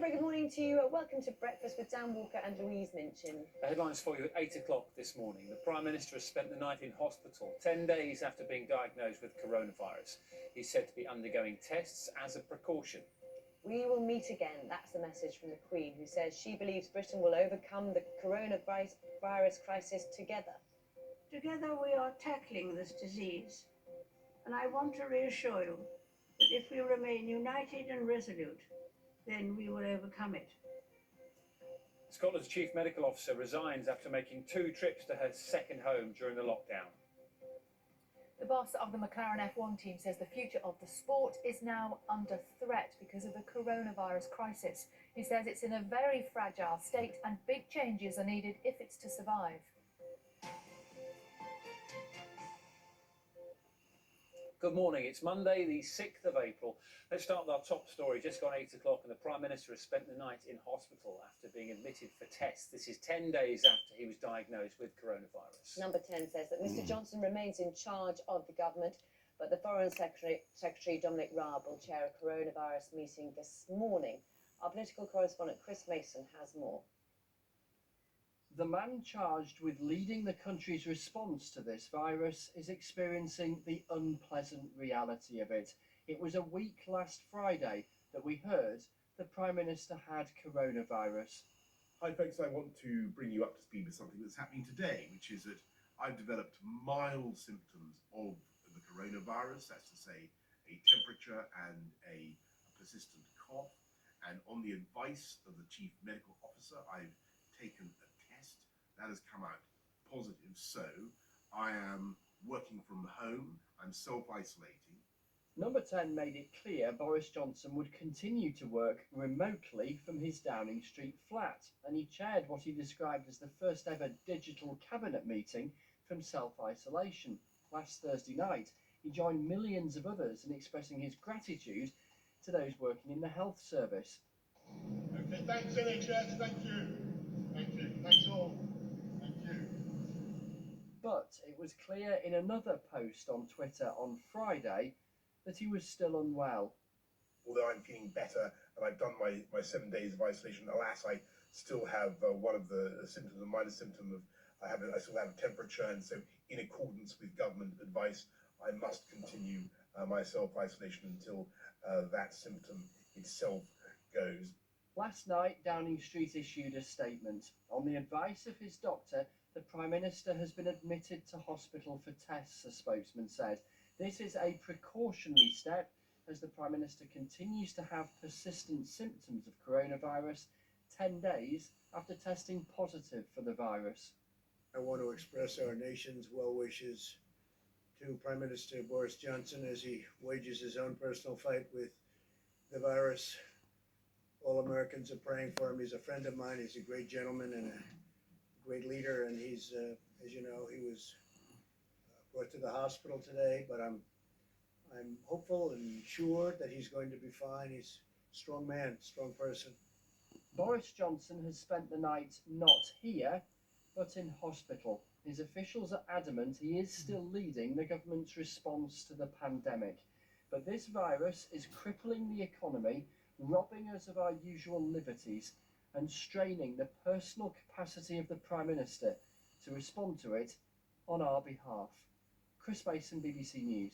very good morning to you. Welcome to Breakfast with Dan Walker and Louise Minchin. The headlines for you at 8 o'clock this morning. The Prime Minister has spent the night in hospital 10 days after being diagnosed with coronavirus. He's said to be undergoing tests as a precaution. We will meet again. That's the message from the Queen, who says she believes Britain will overcome the coronavirus crisis together. Together we are tackling this disease. And I want to reassure you that if we remain united and resolute, then we will overcome it. Scotland's Chief Medical Officer resigns after making 2 trips to her second home during the lockdown. The boss of the McLaren F1 team says the future of the sport is now under threat because of the coronavirus crisis. He says it's in a very fragile state and big changes are needed if it's to survive. Good morning, it's Monday the 6th of April. Let's start with our top story. Just gone 8 o'clock and the Prime Minister has spent the night in hospital after being admitted for tests. This is 10 days after he was diagnosed with coronavirus. Number 10 says that Mr Johnson remains in charge of the government, but the Foreign Secretary Dominic Raab will chair a coronavirus meeting this morning. Our political correspondent Chris Mason has more. The man charged with leading the country's response to this virus is experiencing the unpleasant reality of it. It was a week last Friday that we heard the Prime Minister had coronavirus. Hi folks, I want to bring you up to speed with something that's happening today, which is that I've developed mild symptoms of the coronavirus, that's to say a temperature and a persistent cough. And on the advice of the Chief Medical Officer, I've taken a test that has come out positive. So I am working from home, I'm self-isolating. Number 10 made it clear Boris Johnson would continue to work remotely from his Downing Street flat, and he chaired what he described as the first ever digital cabinet meeting from self-isolation. Last Thursday night, he joined millions of others in expressing his gratitude to those working in the health service. Okay, thanks NHS, thank you. Thank you, thanks all. Thank you. But it was clear in another post on Twitter on Friday that he was still unwell. Although I'm feeling better and I've done my 7 days of isolation, alas, I still have one of the symptoms, a minor symptom of I still have a temperature, and so in accordance with government advice, I must continue my self-isolation until that symptom itself goes. Last night, Downing Street issued a statement. On the advice of his doctor, the Prime Minister has been admitted to hospital for tests, a spokesman said. This is a precautionary step as the Prime Minister continues to have persistent symptoms of coronavirus 10 days after testing positive for the virus. I want to express our nation's well wishes to Prime Minister Boris Johnson as he wages his own personal fight with the virus. All Americans are praying for him. He's a friend of mine. He's a great gentleman and a great leader. And he's, as you know, he was brought to the hospital today. But I'm hopeful and sure that he's going to be fine. He's a strong man, strong person. Boris Johnson has spent the night not here, but in hospital. His officials are adamant he is still leading the government's response to the pandemic. But this virus is crippling the economy, robbing us of our usual liberties and straining the personal capacity of the Prime Minister to respond to it on our behalf. Chris Mason, BBC News.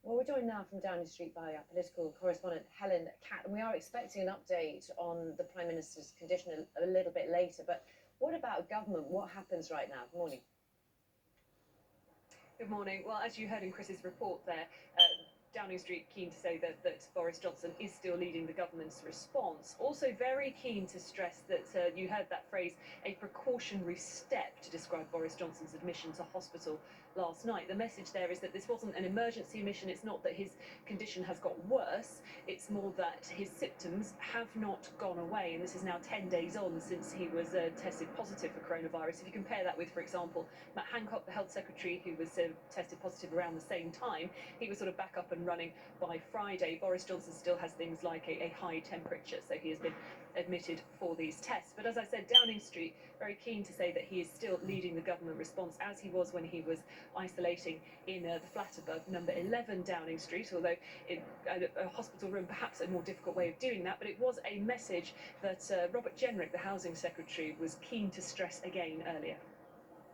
Well, we're joined now from Downing Street by our political correspondent Helen Catt, and we are expecting an update on the Prime Minister's condition a little bit later. But what about government? What happens right now? Good morning. Good morning. Well, as you heard in Chris's report there, Downing Street keen to say that Boris Johnson is still leading the government's response. Also very keen to stress that you heard that phrase, a precautionary step, to describe Boris Johnson's admission to hospital last night. The message there is that this wasn't an emergency admission. It's not that his condition has got worse. It's more that his symptoms have not gone away. And this is now 10 days on since he was tested positive for coronavirus. If you compare that with, for example, Matt Hancock, the health secretary, who was tested positive around the same time, he was sort of back up and and running by Friday. Boris Johnson still has things like a high temperature, so he has been admitted for these tests. But as I said, Downing Street very keen to say that he is still leading the government response, as he was when he was isolating in the flat above number 11 Downing Street, although in a hospital room perhaps a more difficult way of doing that. But it was a message that Robert Jenrick, the Housing Secretary, was keen to stress again earlier.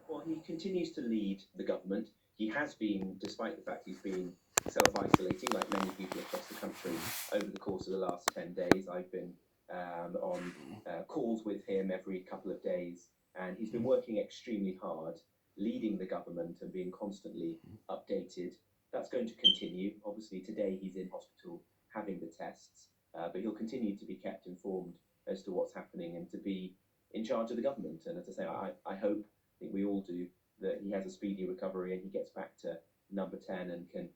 Well, he continues to lead the government. He has been, despite the fact he's been self-isolating, like many people across the country, over the course of the last 10 days. I've been on calls with him every couple of days, and he's been working extremely hard, leading the government and being constantly updated. That's going to continue. Obviously, today he's in hospital having the tests, but he'll continue to be kept informed as to what's happening and to be in charge of the government. And as I say, I hope, I think we all do, that he has a speedy recovery and he gets back to number 10 and can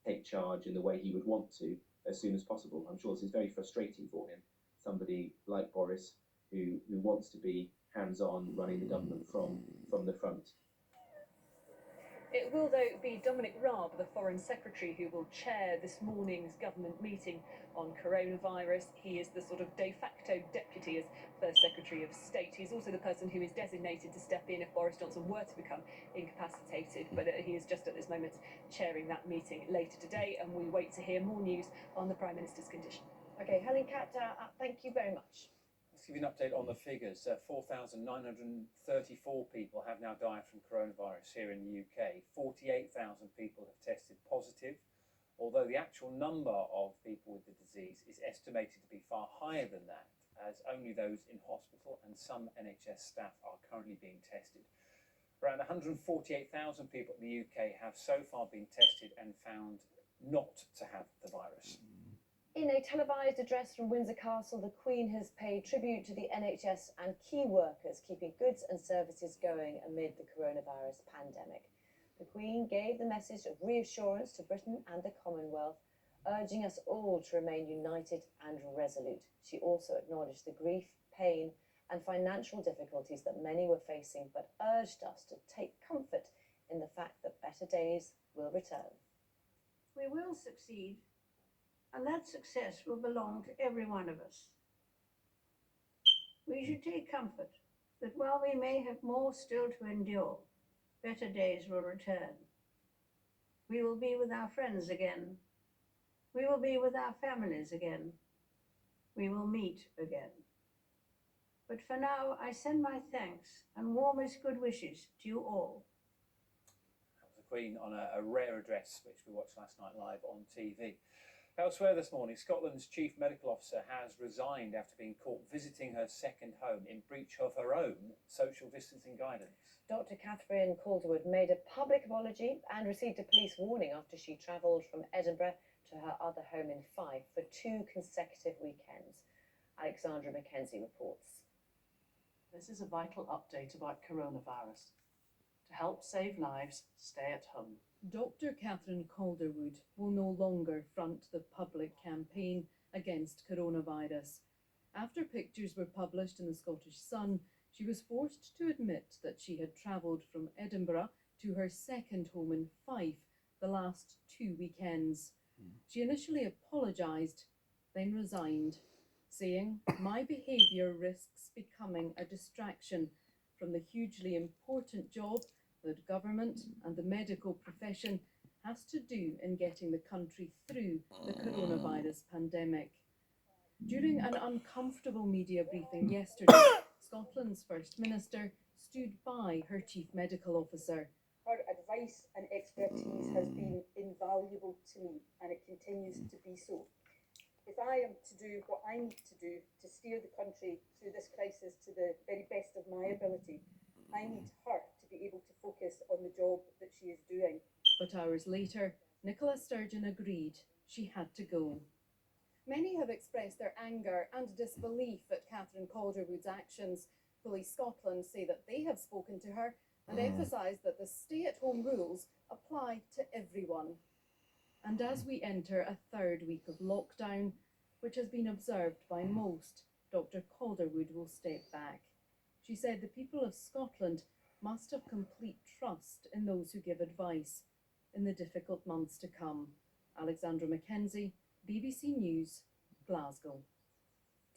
take charge in the way he would want to as soon as possible. I'm sure this is very frustrating for him, somebody like Boris who wants to be hands-on running the government from the front. It will, though, be Dominic Raab, the Foreign Secretary, who will chair this morning's government meeting on coronavirus. He is the sort of de facto deputy as First Secretary of State. He's also the person who is designated to step in if Boris Johnson were to become incapacitated, but he is just at this moment chairing that meeting later today, and we wait to hear more news on the Prime Minister's condition. Okay, Helen Cat, thank you very much. Let's give you an update on the figures. 4,934 people have now died from coronavirus here in the UK. 48,000 people have tested positive, although the actual number of people with the disease is estimated to be far higher than that, as only those in hospital and some NHS staff are currently being tested. Around 148,000 people in the UK have so far been tested and found not to have the virus. In a televised address from Windsor Castle, the Queen has paid tribute to the NHS and key workers keeping goods and services going amid the coronavirus pandemic. The Queen gave the message of reassurance to Britain and the Commonwealth, urging us all to remain united and resolute. She also acknowledged the grief, pain, and financial difficulties that many were facing, but urged us to take comfort in the fact that better days will return. We will succeed, and that success will belong to every one of us. We should take comfort that while we may have more still to endure, better days will return. We will be with our friends again. We will be with our families again. We will meet again. But for now, I send my thanks and warmest good wishes to you all. That was the Queen on a rare address, which we watched last night live on TV. Elsewhere this morning, Scotland's Chief Medical Officer has resigned after being caught visiting her second home in breach of her own social distancing guidance. Dr. Catherine Calderwood made a public apology and received a police warning after she travelled from Edinburgh to her other home in Fife for 2 consecutive weekends. Alexandra Mackenzie reports. This is a vital update about coronavirus. To help save lives, stay at home. Dr. Catherine Calderwood will no longer front the public campaign against coronavirus. After pictures were published in the Scottish Sun, she was forced to admit that she had travelled from Edinburgh to her second home in Fife the last 2 weekends. She initially apologised, then resigned, saying, "My behaviour risks becoming a distraction from the hugely important job that government and the medical profession has to do in getting the country through the coronavirus pandemic." During an uncomfortable media briefing yesterday, Scotland's First Minister stood by her Chief Medical Officer. Her advice and expertise has been invaluable to me, and it continues to be so. If I am to do what I need to do to steer the country through this crisis to the very best of my ability, I need her to be able to focus on the job that she is doing. But hours later, Nicola Sturgeon agreed she had to go. Many have expressed their anger and disbelief at Catherine Calderwood's actions. Police Scotland say that they have spoken to her and emphasise that the stay-at-home rules apply to everyone. And as we enter a 3rd week of lockdown, which has been observed by most, Dr. Calderwood will step back. She said the people of Scotland must have complete trust in those who give advice in the difficult months to come. Alexandra Mackenzie, BBC News, Glasgow.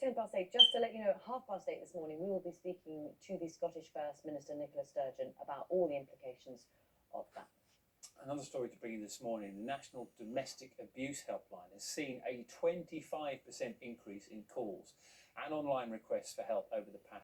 8:10, just to let you know, at 8:30 this morning, we will be speaking to the Scottish First Minister Nicola Sturgeon about all the implications of that. Another story to bring you this morning, the National Domestic Abuse Helpline has seen a 25% increase in calls and online requests for help over the past